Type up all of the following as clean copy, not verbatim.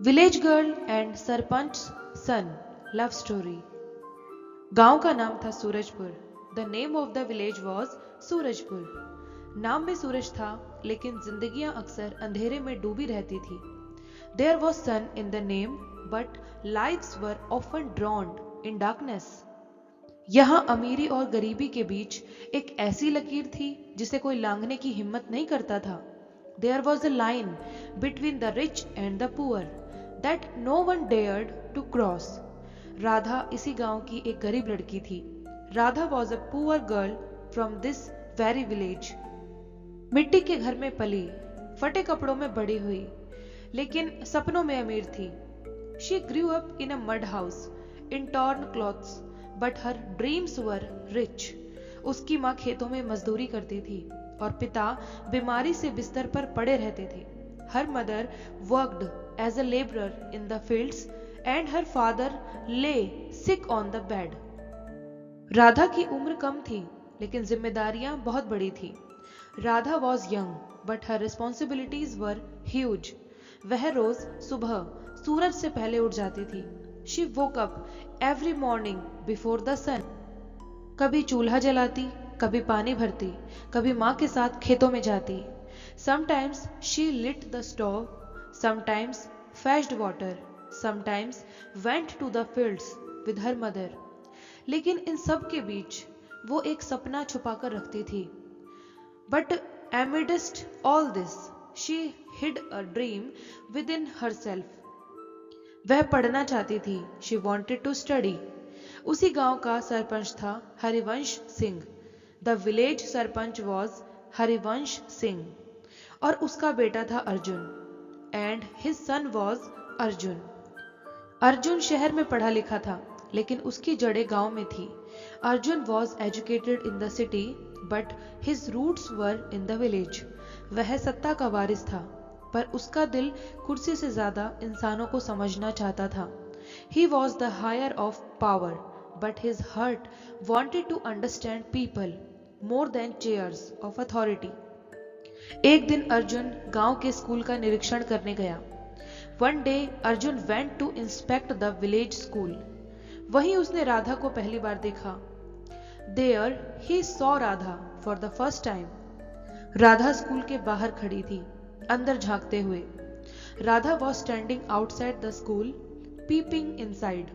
Village girl and sarpanch son love story. गांव का नाम था Surajpur. The name of the village was Surajpur. नाम में सूरज था, लेकिन जिंदगियां अक्सर अंधेरे में डूबी रहती थी। There was sun in the name, but lives were often drowned in darkness. यहां अमीरी और गरीबी के बीच एक ऐसी लकीर थी जिसे कोई लांघने की हिम्मत नहीं करता था। There was a line between the rich and the poor that no one dared to cross. Radha इसी गांव की एक गरीब लड़की थी। Radha was a poor girl from this very village. मिट्टी के घर में पली, फटे कपड़ों में बड़ी हुई, लेकिन सपनों में अमीर थी। She grew up in a mud house, in torn clothes, but her dreams were rich. उसकी माँ खेतों में मजदूरी करती थी और पिता बीमारी से बिस्तर पर पड़े रहते थे। Her mother worked as a labourer in the fields and her father lay sick on the bed. Radha की उम्र कम थी, लेकिन जिम्मेदारियां बहुत बड़ी थी। Radha was young, but her responsibilities were huge. वह रोज सुबह सूरज से पहले उठ जाती थी। She woke up every morning before the sun. कभी चूल्हा जलाती, कभी पानी भरती, कभी माँ के साथ खेतों में जाती। Sometimes she lit the stove, sometimes fetched water, sometimes went to the fields with her mother. लेकिन इन सब के बीच वो एक सपना छुपाकर रखती थी। But amidst all this, she hid a dream within herself. वह पढ़ना चाहती थी। She wanted to study. उसी गांव का सरपंच था Harivansh Singh. The village sarpanch was Harivansh Singh, और उसका बेटा था Arjun, and his son was Arjun. Arjun शहर में पढ़ा लिखा था, लेकिन उसकी जड़ें गांव में थी। Arjun was educated in the city, but his roots were in the village. वह सत्ता का वारिस था, पर उसका दिल कुर्सी से ज्यादा इंसानों को समझना चाहता था। He was the heir of power, but his heart wanted to understand people more than chairs of authority. एक दिन अर्जुन गांव के स्कूल का निरीक्षण करने गया। One day Arjun went to inspect the village school. वहीं उसने राधा को पहली बार देखा। There he saw Radha for the first time. Radha school के बाहर खड़ी थी, अंदर झांकते हुए। Radha was standing outside the school, peeping inside.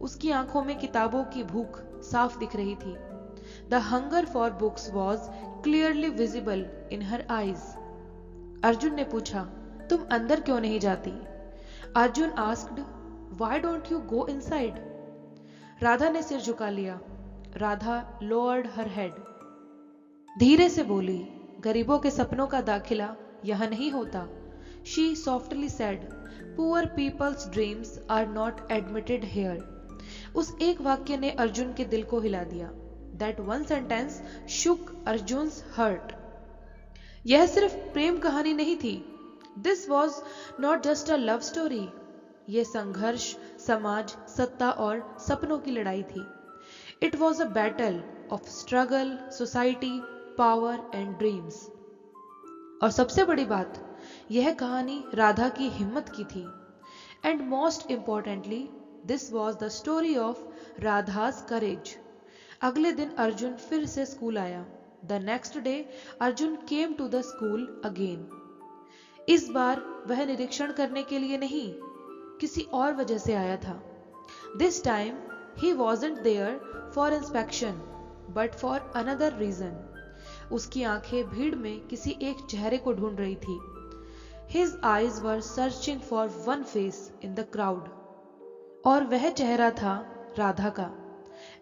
उसकी आंखों में किताबों की भूख साफ दिख रही थी। The hunger for books was clearly visible in her eyes. Arjun ने पूछा, तुम अंदर क्यों नहीं जाती? Arjun asked, why don't you go inside? Radha ने सिर झुका लिया। राधा लोअर्ड हर हेड। धीरे से बोली, गरीबों के सपनों का दाखिला यहां नहीं होता। She softly said, poor people's dreams are not admitted here. उस एक वाक्य ने अर्जुन के दिल को हिला दिया। That one sentence shook Arjun's heart. यह सिर्फ प्रेम कहानी नहीं थी। This was not just a love story. यह संघर्ष, समाज, सत्ता और सपनों की लड़ाई थी। It was a battle of struggle, society, power and dreams. और सबसे बड़ी बात, यह कहानी राधा की हिम्मत की थी। And most importantly, This was the story of Radha's courage. अगले दिन अर्जुन फिर से स्कूल आया। The next day, Arjun came to the school again. इस बार वह निरीक्षण करने के लिए नहीं, किसी और वजह से आया था। This time, he wasn't there for inspection, but for another reason. उसकी आंखें भीड़ में किसी एक चेहरे को ढूंढ रही थी। His eyes were searching for one face in the crowd. और वह चेहरा था राधा का।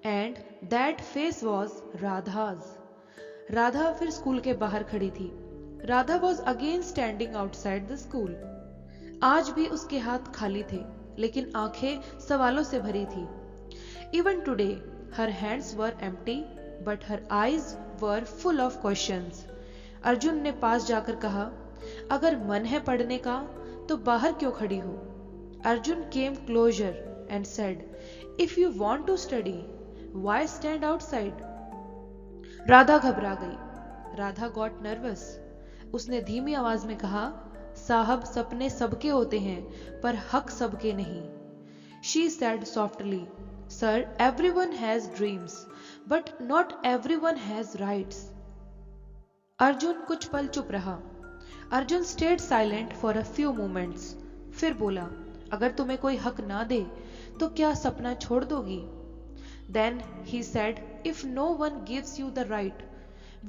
And that face was Radha's. Radha फिर स्कूल के बाहर खड़ी थी। Radha was again standing outside the school. आज भी उसके हाथ खाली थे, लेकिन आंखें सवालों से भरी थी। Even today her hands were empty, but her eyes were full of questions. Arjun ने पास जाकर कहा, अगर मन है पढ़ने का तो बाहर क्यों खड़ी हो? Arjun came closer and said, if you want to study, why stand outside? Radha घबरा गई। Radha got nervous. उसने धीमी आवाज में कहा, साहब, सपने सबके होते हैं पर हक सबके नहीं। She said softly, Sir, everyone has dreams, but not everyone has rights. Arjun कुछ पल चुप रहा। Arjun stayed silent for a few moments. फिर बोला, अगर तुम्हें कोई हक ना दे तो क्या सपना छोड़ दोगी? Then he said, if no one gives you the right,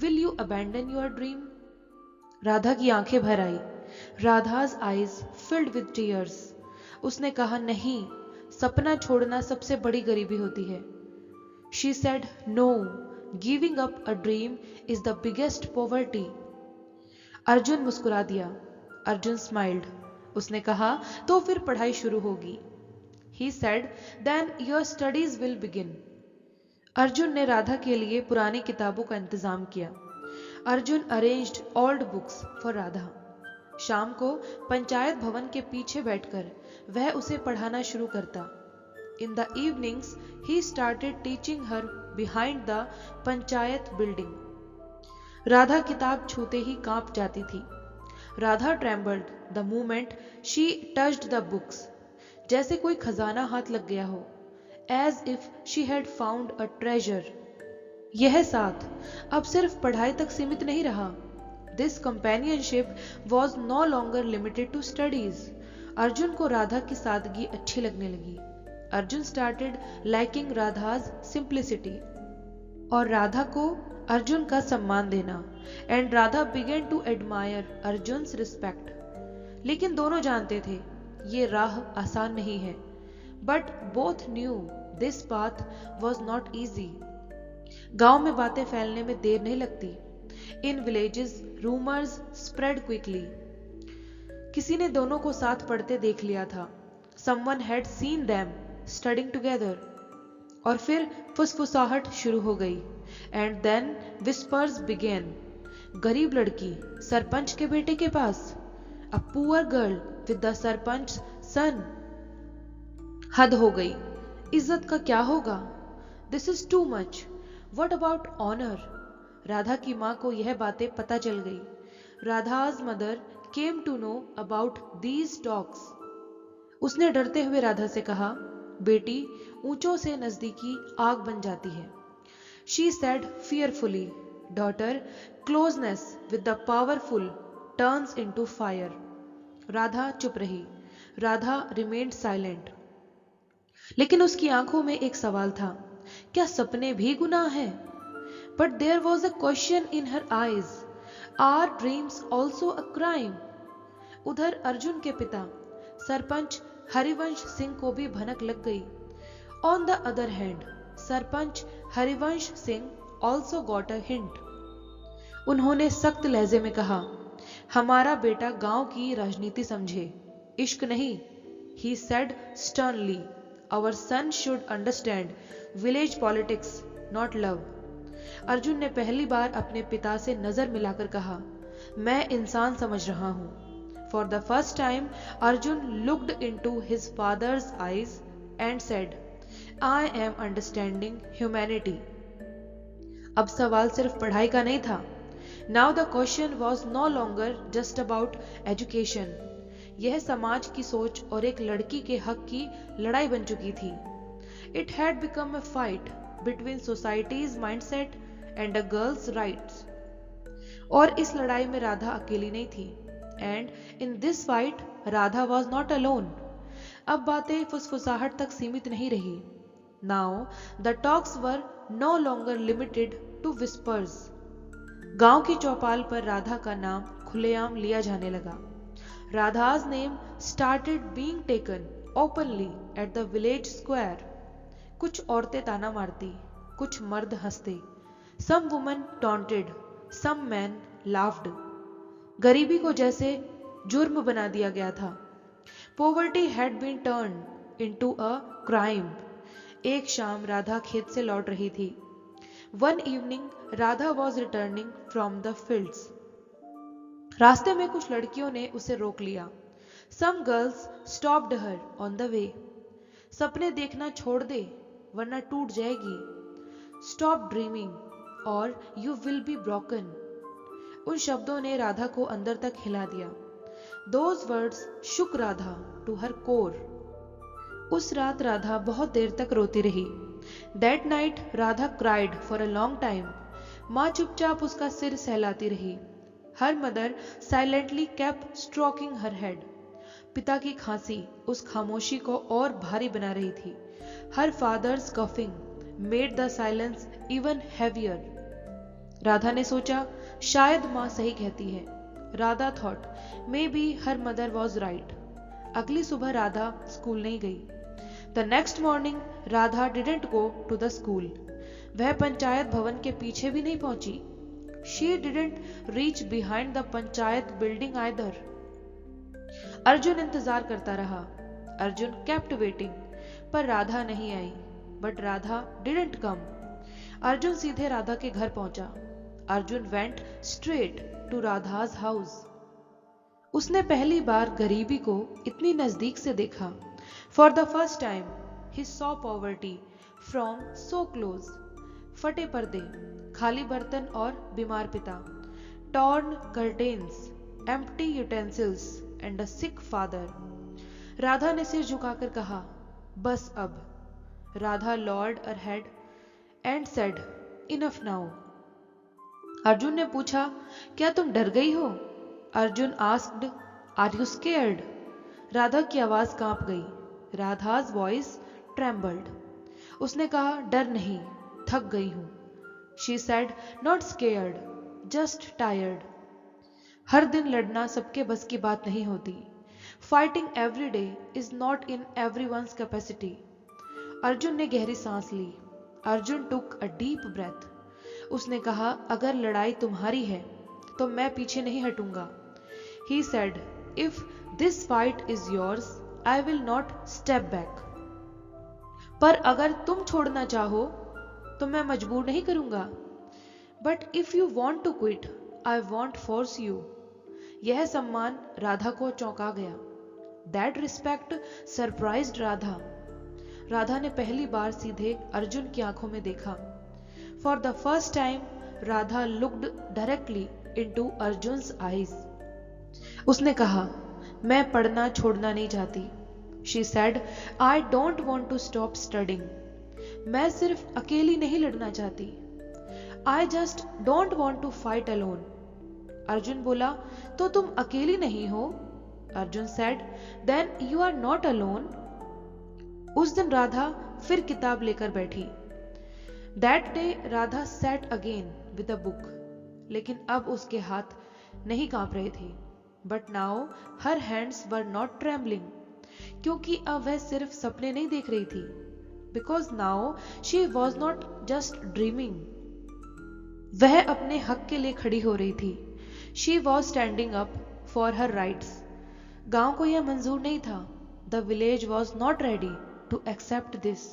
will you abandon your dream? Radha की आंखें भर आई। राधा's eyes filled with tears. उसने कहा, नहीं, सपना छोड़ना सबसे बड़ी गरीबी होती है। She said, no, giving up a dream is the biggest poverty. Arjun मुस्कुरा दिया। अर्जुन smiled. उसने कहा, तो फिर पढ़ाई शुरू होगी। He said, then your studies will begin. Arjun ने राधा के लिए पुरानी किताबों का इंतजाम किया। Arjun arranged old books for Radha. शाम को पंचायत भवन के पीछे बैठकर वह उसे पढ़ाना शुरू करता। In the evenings, he started teaching her behind the panchayat building. Radha किताब छूते ही कांप जाती थी। Radha trembled the moment she touched the books. जैसे कोई खजाना हाथ लग गया हो। As if she had found a treasure. यह साथ अब सिर्फ पढ़ाई तक सीमित नहीं रहा। This companionship was no longer limited to studies. Arjun को राधा की सादगी अच्छी लगने लगी। Arjun started liking राधा's simplicity. और राधा को अर्जुन का सम्मान देना। And Radha began to admire अर्जुन's respect. लेकिन दोनों जानते थे ये राह आसान नहीं है। But both knew this path was not easy. गांव में बातें फैलने में देर नहीं लगती। In villages, rumors spread quickly. किसी ने दोनों को साथ पढ़ते देख लिया था। Someone had seen them studying together. और फिर फुसफुसाहट शुरू हो गई। And then whispers began. गरीब लड़की सरपंच के बेटे के पास। A poor girl with the sarpanch son. हद हो गई। इज्जत का क्या होगा? This is too much. What about honor? Radha की माँ को यह बातें पता चल गई। राधा's mother came to know about these talks. उसने डरते हुए राधा से कहा, बेटी, ऊंचों से नजदीकी आग बन जाती है। She said fearfully, daughter, closeness with the powerful turns into fire. Radha चुप रही। Radha remained silent. लेकिन उसकी आंखों में एक सवाल था, क्या सपने भी गुनाह है? But there was a question in her eyes. Are dreams also a crime? उधर अर्जुन के पिता सरपंच हरिवंश सिंह को भी भनक लग गई। On the other hand, sarpanch Harivansh Singh also got a hint. उन्होंने सख्त लहजे में कहा, हमारा बेटा गांव की राजनीति समझे, इश्क नहीं। He said sternly, our son should understand village politics, not love. Arjun ने पहली बार अपने पिता से नजर मिलाकर कहा, मैं इंसान समझ रहा हूं। For the first time, Arjun looked into his father's eyes and said, I am understanding humanity. अब सवाल सिर्फ पढ़ाई का नहीं था। Now the question was no longer just about education. यह समाज की सोच और एक लड़की के हक की लड़ाई बन चुकी थी। It had become a fight between society's mindset and a girl's rights. और इस लड़ाई में राधा अकेली नहीं थी। And in this fight, Radha was not alone. अब बातें फुसफुसाहट तक सीमित नहीं रही। Now the talks were no longer limited to whispers. गांव की चौपाल पर राधा का नाम खुलेआम लिया जाने लगा। Radha's name started being taken openly at the village square. कुछ औरतें ताना मारती, कुछ मर्द हंसते। Some women taunted, some men laughed. गरीबी को जैसे जुर्म बना दिया गया था। Poverty had been turned into a crime. एक शाम राधा खेत से लौट रही थी। One evening, Radha was returning from the fields. रास्ते में कुछ लड़कियों ने उसे रोक लिया। Some girls stopped her on the way. सपने देखना छोड़ दे, वरना टूट जाएगी। Stop dreaming, or you will be broken. उन शब्दों ने राधा को अंदर तक हिला दिया। Those words shook Radha to her core. उस रात राधा बहुत देर तक रोती रही. That night Radha cried for a long time. माँ चुपचाप उसका सिर सहलाती रही. Her mother silently kept stroking her head. पिता की खांसी उस खामोशी को और भारी बना रही थी. Her father's coughing made the silence even heavier. Radha ने सोचा शायद माँ सही कहती है. Radha thought maybe her mother was right. अगली सुबह राधा स्कूल नहीं गई. The next morning Radha didn't go to the school. वह पंचायत भवन के पीछे भी नहीं पहुंची. She didn't reach behind the panchayat building either. Arjun इंतजार करता रहा. Arjun kept waiting. पर राधा नहीं आई. But Radha didn't come. Arjun सीधे राधा के घर पहुंचा. Arjun went straight to राधा's house. उसने पहली बार गरीबी को इतनी नजदीक से देखा. For the first time, he saw poverty from so close. फटे पर्दे, खाली बर्तन और बीमार पिता, torn curtains, empty utensils and a sick father. Radha ने सिर झुकाकर कहा, बस अब. Radha lowered her head and said, enough now. Arjun ने पूछा, क्या तुम डर गई हो? Arjun asked, are you scared? Radha की आवाज कांप गई. राधा's voice trembled. उसने कहा, डर नहीं, थक गई हूं. She said, not scared, just tired. हर दिन लड़ना सबके बस की बात नहीं होती. Fighting every day is not in everyone's capacity. Arjun ने गहरी सांस ली. Arjun took a deep breath. उसने कहा, अगर लड़ाई तुम्हारी है तो मैं पीछे नहीं हटूंगा. He said, if this fight is yours, I will not step back. पर अगर तुम छोड़ना चाहो तो मैं मजबूर नहीं करूंगा. But if you want to quit, I won't force you. यह सम्मान राधा को चौंका गया. That respect surprised Radha. Radha ने पहली बार सीधे अर्जुन की आंखों में देखा. For the first time, Radha looked directly into Arjun's eyes. उसने कहा, मैं पढ़ना छोड़ना नहीं चाहती. She said, I don't want to stop studying. मैं सिर्फ अकेली नहीं लड़ना चाहती. I just don't want to fight alone. Arjun बोला, तो तुम अकेली नहीं हो? Arjun said, then you are not alone. उस दिन राधा फिर किताब लेकर बैठी. That day Radha sat again with a book. लेकिन अब उसके हाथ नहीं कांप रहे थे. But now her hands were not trembling. क्योंकि अब वह सिर्फ सपने नहीं देख रही थी. Because now she was not just dreaming. वह अपने हक के लिए खड़ी हो रही थी. She was standing up for her rights. गांव को यह मंजूर नहीं था. The village was not ready to accept this.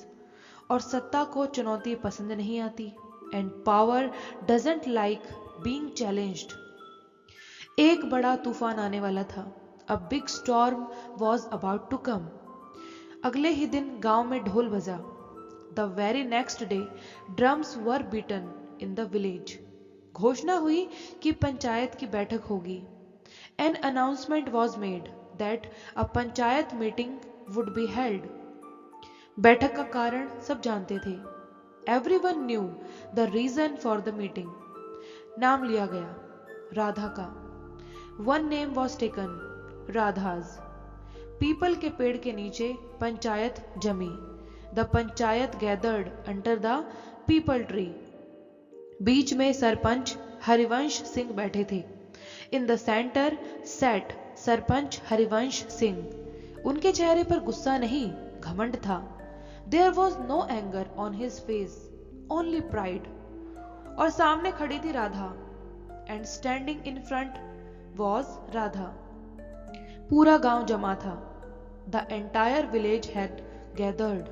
और सत्ता को चुनौती पसंद नहीं आती. And power doesn't like being challenged. एक बड़ा तूफान आने वाला था. A big storm was about to come. अगले ही दिन गांव में ढोल बजा. The very next day, drums were beaten in the village. घोषणा हुई कि पंचायत की बैठक होगी. An announcement was made that a panchayat meeting would be held. बैठक का कारण सब जानते थे. Everyone knew the reason for the meeting. नाम लिया गया, राधा का. One name was taken, Radha's. People के पेड़ के नीचे पंचायत जमी. The panchayat gathered under the people tree. बीच में सरपंच हरिवंश सिंह बैठे थे. In the center sat sarpanch Harivansh Singh. उनके चेहरे पर गुस्सा नहीं, घमंड था. There was no anger on his face, only pride. और सामने खड़ी थी Radha. And standing in front was Radha. पूरा गांव जमा था. The entire village had gathered.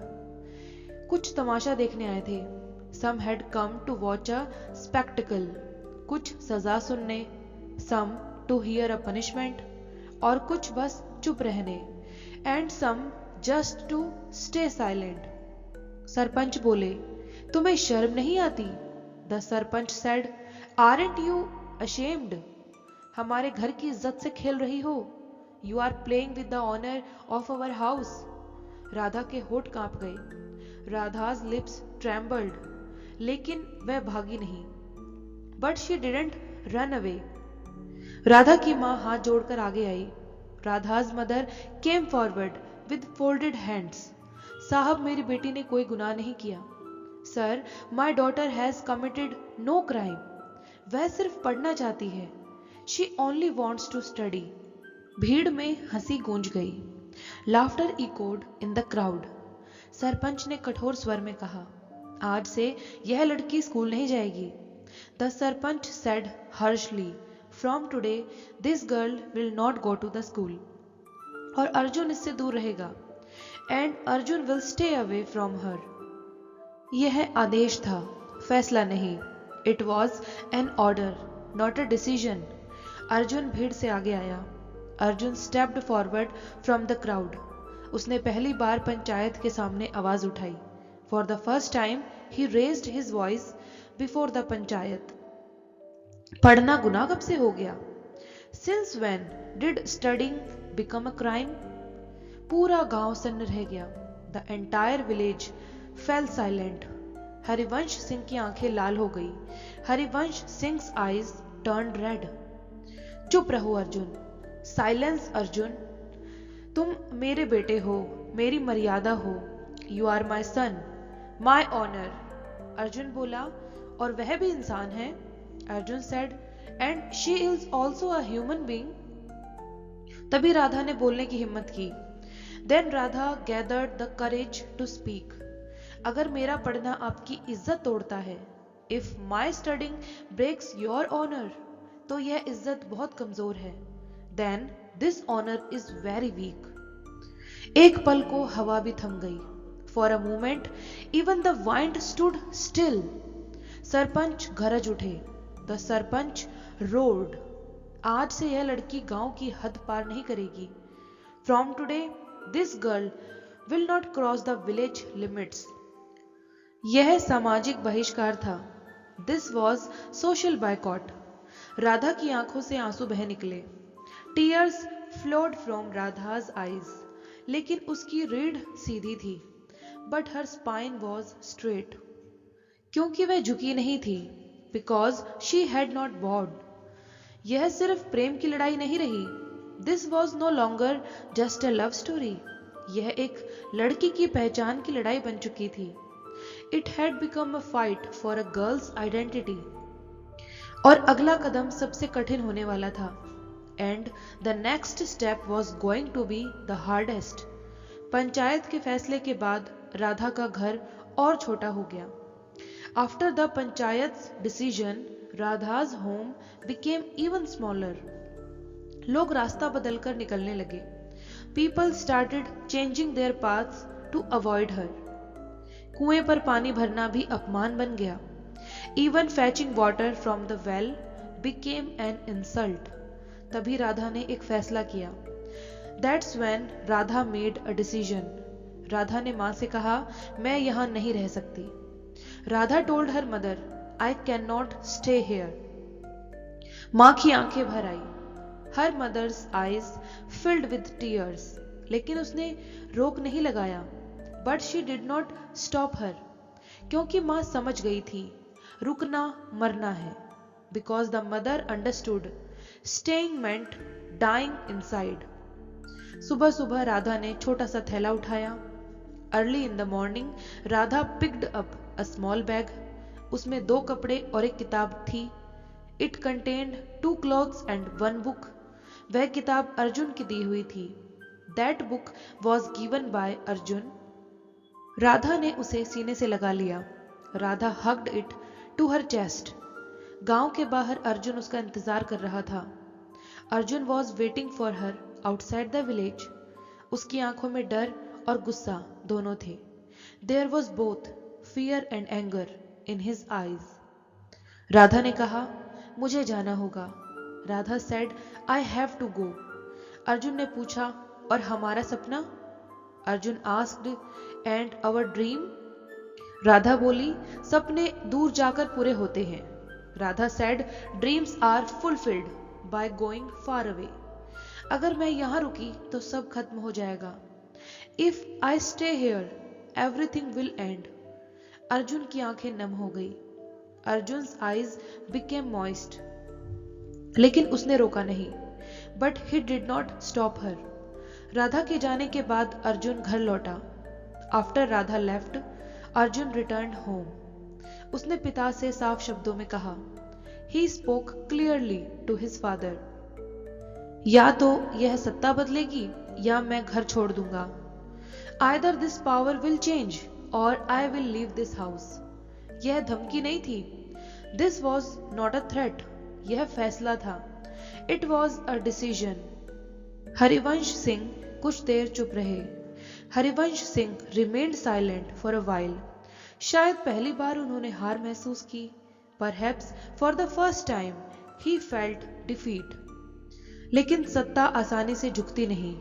कुछ तमाशा देखने आए थे. Some had come to watch a spectacle. कुछ सजा सुनने. Some to hear a punishment. और कुछ बस चुप रहने. And some just to stay silent. Sarpanch बोले, तुम्हें शर्म नहीं आती? The sarpanch said, aren't you ashamed? हमारे घर की इज्जत से खेल रही हो. You are playing with the honor of our house. Radha के होठ कांप गए. Radha's lips trembled. लेकिन वह भागी नहीं. But she didn't run away. Radha की माँ हाथ जोड़कर आगे आई. Radha's mother came forward with folded hands. साहब, मेरी बेटी ने कोई गुनाह नहीं किया. Sir, my daughter has committed no crime. वह सिर्फ पढ़ना चाहती है. She only wants to study. भीड़ में हंसी गूंज गई. Laughter echoed in the crowd. Sarpanch ने कठोर स्वर में कहा, आज से यह लड़की स्कूल नहीं जाएगी. The sarpanch said harshly, from today this girl will not go to the school. और अर्जुन इससे दूर रहेगा. And Arjun will stay away from her. यह आदेश था, फैसला नहीं. It was an order, not a decision. Arjun भीड़ से आगे आया. Arjun stepped forward from the crowd. उसने पहली बार पंचायत के सामने आवाज उठाई. For the first time, he raised his voice before the panchayat. पढ़ना गुनाह कब से हो गया? Since when did studying become a crime? पूरा गांव सन्न रह गया. The entire village fell silent. Harivansh Singh की आंखें लाल हो गई. Harivansh सिंह's eyes turned red. चुप रहो अर्जुन. Silence अर्जुन. तुम मेरे बेटे हो, मेरी मर्यादा हो. You are my son, my honor. Arjun बोला, और वह भी इंसान है. Arjun said, and she is also a human being. तभी राधा ने बोलने की हिम्मत की. Then Radha gathered the courage to speak. अगर मेरा पढ़ना आपकी इज्जत तोड़ता है, if my studying breaks your honor, तो यह इज्जत बहुत कमजोर है. Then this honor is very weak. एक पल को हवा भी थम गई. For a moment, even the wind stood still. Sarpanch गरज उठे. The sarpanch roared. आज से यह लड़की गांव की हद पार नहीं करेगी. From today, this girl will not cross the village limits. यह सामाजिक बहिष्कार था. This was social boycott. Radha की आंखों से आंसू बह निकले. Tears flowed from Radha's eyes. लेकिन उसकी रीढ़ सीधी थी. But her spine was straight. क्योंकि वह झुकी नहीं थी. Because she had not bowed. यह सिर्फ प्रेम की लड़ाई नहीं रही. This was no longer just a love story. यह एक लड़की की पहचान की लड़ाई बन चुकी थी. It had become a fight for a girl's identity. और अगला कदम सबसे कठिन होने वाला था. And the next step was going to be the hardest. Panchayat के फैसले के बाद राधा का घर और छोटा हो गया. After the panchayat's decision, Radha's home became even smaller. लोग रास्ता बदलकर निकलने लगे. People started changing their paths to avoid her. कुएं पर पानी भरना भी अपमान बन गया. Even fetching water from the well became an insult. तभी राधा ने एक फैसला किया. That's when Radha made a decision. Radha ने माँ से कहा, मैं यहाँ नहीं रह सकती. Radha told her mother, I cannot stay here. माँ की आंखें भर आई. Her mother's eyes filled with tears. लेकिन उसने रोक नहीं लगाया. But she did not stop her. क्योंकि माँ समझ गई थी, रुकना मरना है. Because the mother understood, staying meant dying inside. सुबह सुबह राधा ने छोटा सा थैला उठाया. Early in the morning, Radha picked up a small bag. उसमें 2 कपड़े और एक किताब थी. It contained 2 clothes and 1 book. वह किताब अर्जुन की दी हुई थी. That book was given by Arjun. Radha ने उसे सीने से लगा लिया. Radha hugged it to her chest. गांव के बाहर अर्जुन उसका इंतजार कर रहा था. Arjun was waiting for her outside the village. उसकी आंखों में डर और गुस्सा दोनों थे. There was both fear and anger in his eyes. Radha ने कहा, मुझे जाना होगा. Radha said, I have to go. Arjun ने पूछा, और हमारा सपना? Arjun asked, and our dream? Radha बोली, सपने दूर जाकर पूरे होते हैं. Radha said, dreams are fulfilled by going far away. अगर मैं यहाँ रुकी तो सब खत्म हो जाएगा। If I stay here everything will end. Arjun की आंखें नम हो गई। Arjun's eyes became moist. लेकिन उसने रोका नहीं। But he did not stop her. Radha के जाने के बाद अर्जुन घर लौटा। After Radha left, Arjun return home. उसने पिता से साफ शब्दों में कहा। He spoke clearly to his father. या तो यह सत्ता बदलेगी या मैं घर छोड़ दूंगा। Either this power will change or I will leave this house. यह धमकी नहीं थी। This was not a threat. यह फैसला था। It was a decision. Harivansh Singh कुछ देर चुप रहे। Harivansh Singh remained silent for a while. शायद पहली बार उन्होंने हार महसूस की। Perhaps for the first time he felt defeat. लेकिन सत्ता आसानी से झुकती नहीं।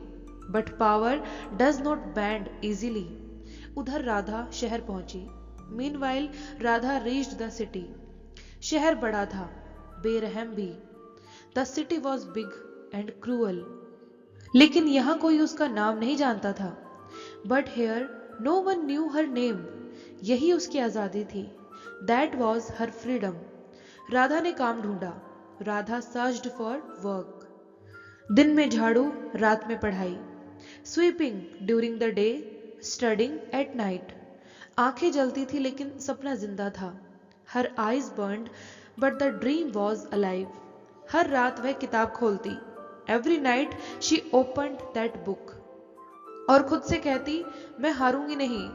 But power does not band easily. उधर राधा शहर पहुंची। Meanwhile Radha reached the city. शहर बड़ा था, बेरहम भी। The city was big and cruel. लेकिन यहां कोई उसका नाम नहीं जानता था। But here no one knew her name. यही उसकी आजादी थी। That was her freedom. Radha ने काम ढूंढा। Radha searched for work. दिन में झाड़ू, रात में पढ़ाई। Sweeping during the day, studying at night. आंखें जलती थी लेकिन सपना जिंदा था। Her eyes burned but the dream was alive. हर रात वह किताब खोलती। Every night she opened that book. और खुद से कहती, मैं हारूंगी नहीं।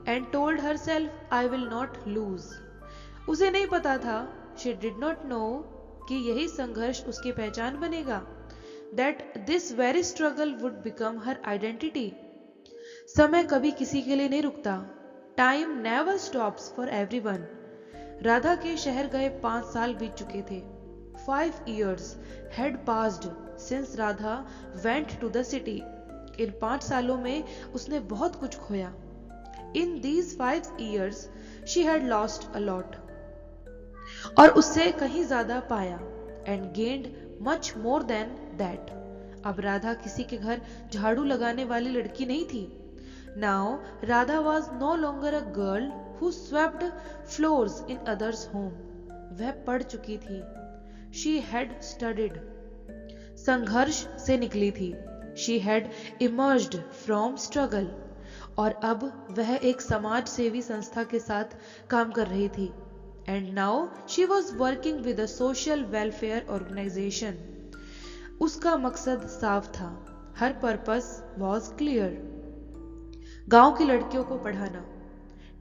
And told herself I will not lose. उसे नहीं पता था, शी डिड नॉट नो, कि यही संघर्ष उसकी पहचान बनेगा। That this very struggle would become her identity. समय कभी किसी के लिए नहीं रुकता। Time never stops for everyone. Radha के शहर गए 5 साल बीत चुके थे। 5 years had passed since Radha went to the city. इन 5 सालों में उसने बहुत कुछ खोया। In these 5 years she had lost a lot. और उससे कहीं ज्यादा पाया। And gained much more than that. अब राधा किसी के घर झाड़ू लगाने वाली लड़की नहीं थी। Now Radha was no longer a girl who swept floors in others' home. वह पढ़ चुकी थी। She had studied. संघर्ष से निकली थी। She had emerged from struggle. और अब वह एक समाज सेवी संस्था के साथ काम कर रही थी। And now she was working with a social welfare organization. उसका मकसद साफ था। Her purpose was clear. गांव की लड़कियों को पढ़ाना।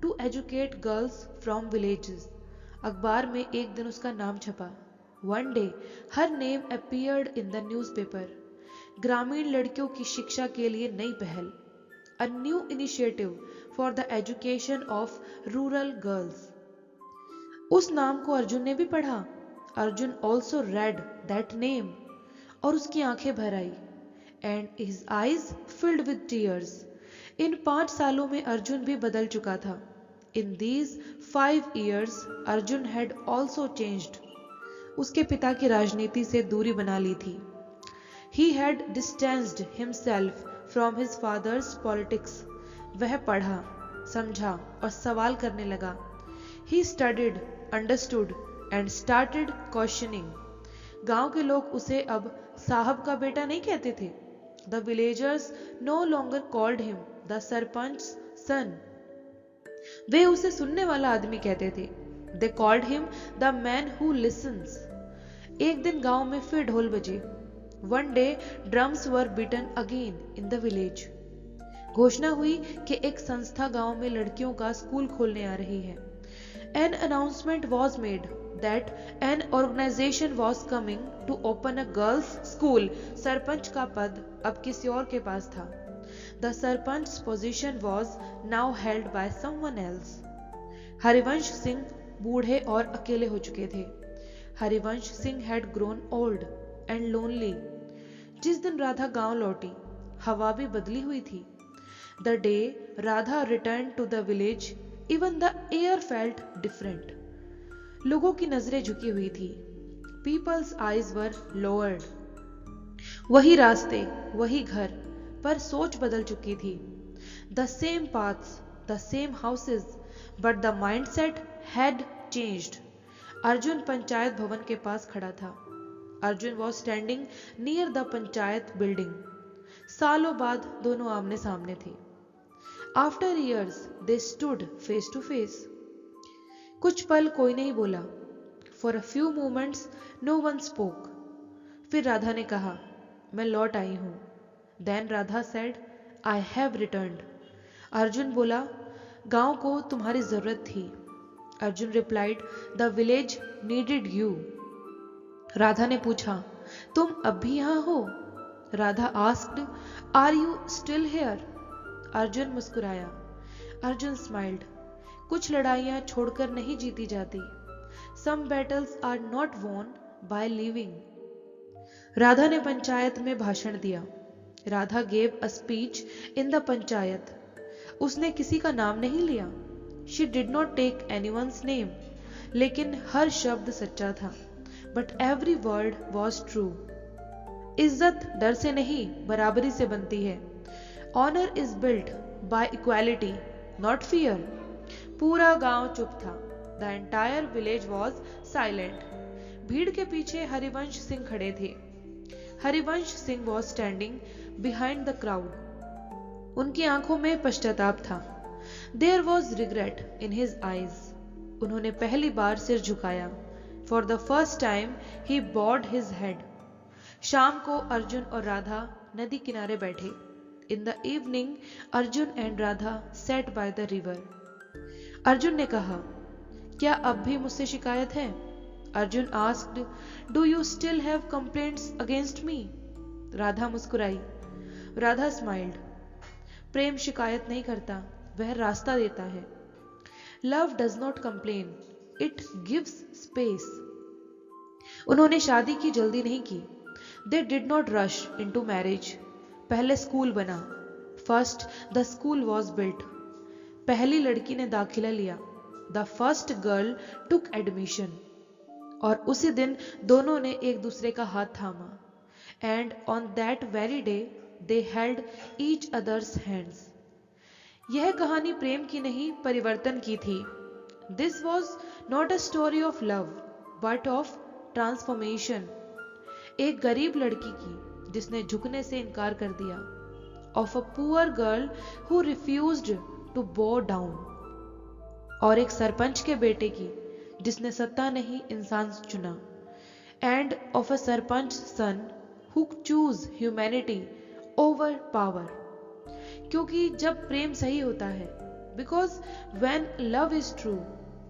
To educate girls from villages. अखबार में एक दिन उसका नाम छपा। One day her name appeared in the newspaper. ग्रामीण लड़कियों की शिक्षा के लिए नई पहल। A new initiative for the education of rural girls. उस नाम को अर्जुन ने भी पढ़ा। Arjun also read that name. और उसकी आंखें भर आई। And his eyes filled with tears. इन 5 सालों में अर्जुन भी बदल चुका था। In these 5 years Arjun had also changed. उसके पिता की राजनीति से दूरी बना ली थी। He had distanced himself from his father's politics. वह पढ़ा, समझा और सवाल करने लगा। He studied, understood and started questioning. गांव के लोग उसे अब साहब का बेटा नहीं कहते थे। The villagers no longer called him the sarpanch son. वे उसे सुनने वाला आदमी कहते थे। They called him the man who listens. एक दिन गांव में फिर ढोल बजे। One day drums were beaten again in the village. घोषणा हुई कि एक संस्था गांव में लड़कियों का स्कूल खोलने आ रही है। An announcement was made that an organization was coming to open a girls school. Sarpanch का पद अब किसी और के पास था। The sarpanch position was now held by someone else. Harivansh Singh बूढ़े और अकेले हो चुके थे। Harivansh Singh had grown old and lonely. जिस दिन राधा गांव लौटी, हवा भी बदली हुई थी। The day Radha returned to the village, even the air felt different. लोगों की नजरें झुकी हुई थी। People's eyes were lowered. वही रास्ते, वही घर, पर सोच बदल चुकी थी। The same paths, the same houses, but the mindset had changed. Arjun panchayat भवन के पास खड़ा था। Arjun was standing near the panchayat building. सालों बाद दोनों आमने सामने थे। After years they stood face to face. कुछ पल कोई नहीं बोला। For a few moments no one spoke. फिर राधा ने कहा, मैं लौट आई हूं। Then Radha said, I have returned. Arjun बोला, गांव को तुम्हारी जरूरत थी। Arjun replied, the village needed you. Radha ने पूछा, तुम अब भी यहां हो? Radha asked, are you still here? Arjun मुस्कुराया। अर्जुन स्माइल्ड। कुछ लड़ाइयां छोड़कर नहीं जीती जाती। Some battles are not won by leaving. Radha ने पंचायत में भाषण दिया। Radha gave a speech in the panchayat. उसने किसी का नाम नहीं लिया। She did not take anyone's name. लेकिन हर शब्द सच्चा था। But every word was true. इज्जत डर से नहीं, बराबरी से बनती है। Honour is built by equality, not fear. पूरा गांव चुप था। The entire village was silent. भीड़ के पीछे हरिवंश सिंह खड़े थे। Harivansh Singh was standing behind the crowd. उनकी आंखों में पश्चाताप था। There was regret in his eyes. उन्होंने पहली बार सिर झुकाया। For the first time he bowed his head. शाम को अर्जुन और राधा नदी किनारे बैठे। In the evening Arjun and Radha sat by the river. Arjun ने कहा, क्या अब भी मुझसे शिकायत है? Arjun asked, do you still have complaints against me? Radha मुस्कुराई। राधा स्माइल्ड। प्रेम शिकायत नहीं करता, वह रास्ता देता है। Love does not complain, it gives space. उन्होंने शादी की जल्दी नहीं की। They did not rush into marriage. पहले स्कूल बना। First the school was built. पहली लड़की ने दाखिला लिया। The first girl took admission. और उसी दिन दोनों ने एक दूसरे का हाथ थामा। And on that very day they held each others hands. यह कहानी प्रेम की नहीं, परिवर्तन की थी। This was not a story of love but of transformation. एक गरीब लड़की की जिसने झुकने से इनकार कर दिया। Of a poor girl who refused to bow down. और एक सरपंच के बेटे की जिसने सत्ता नहीं इंसान चुना। And of a sarpanch son who choose humanity over power. क्योंकि जब प्रेम सही होता है, because when love is true,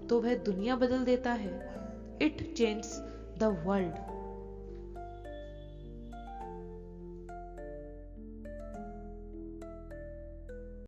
तो वह दुनिया बदल देता है। It changes the world.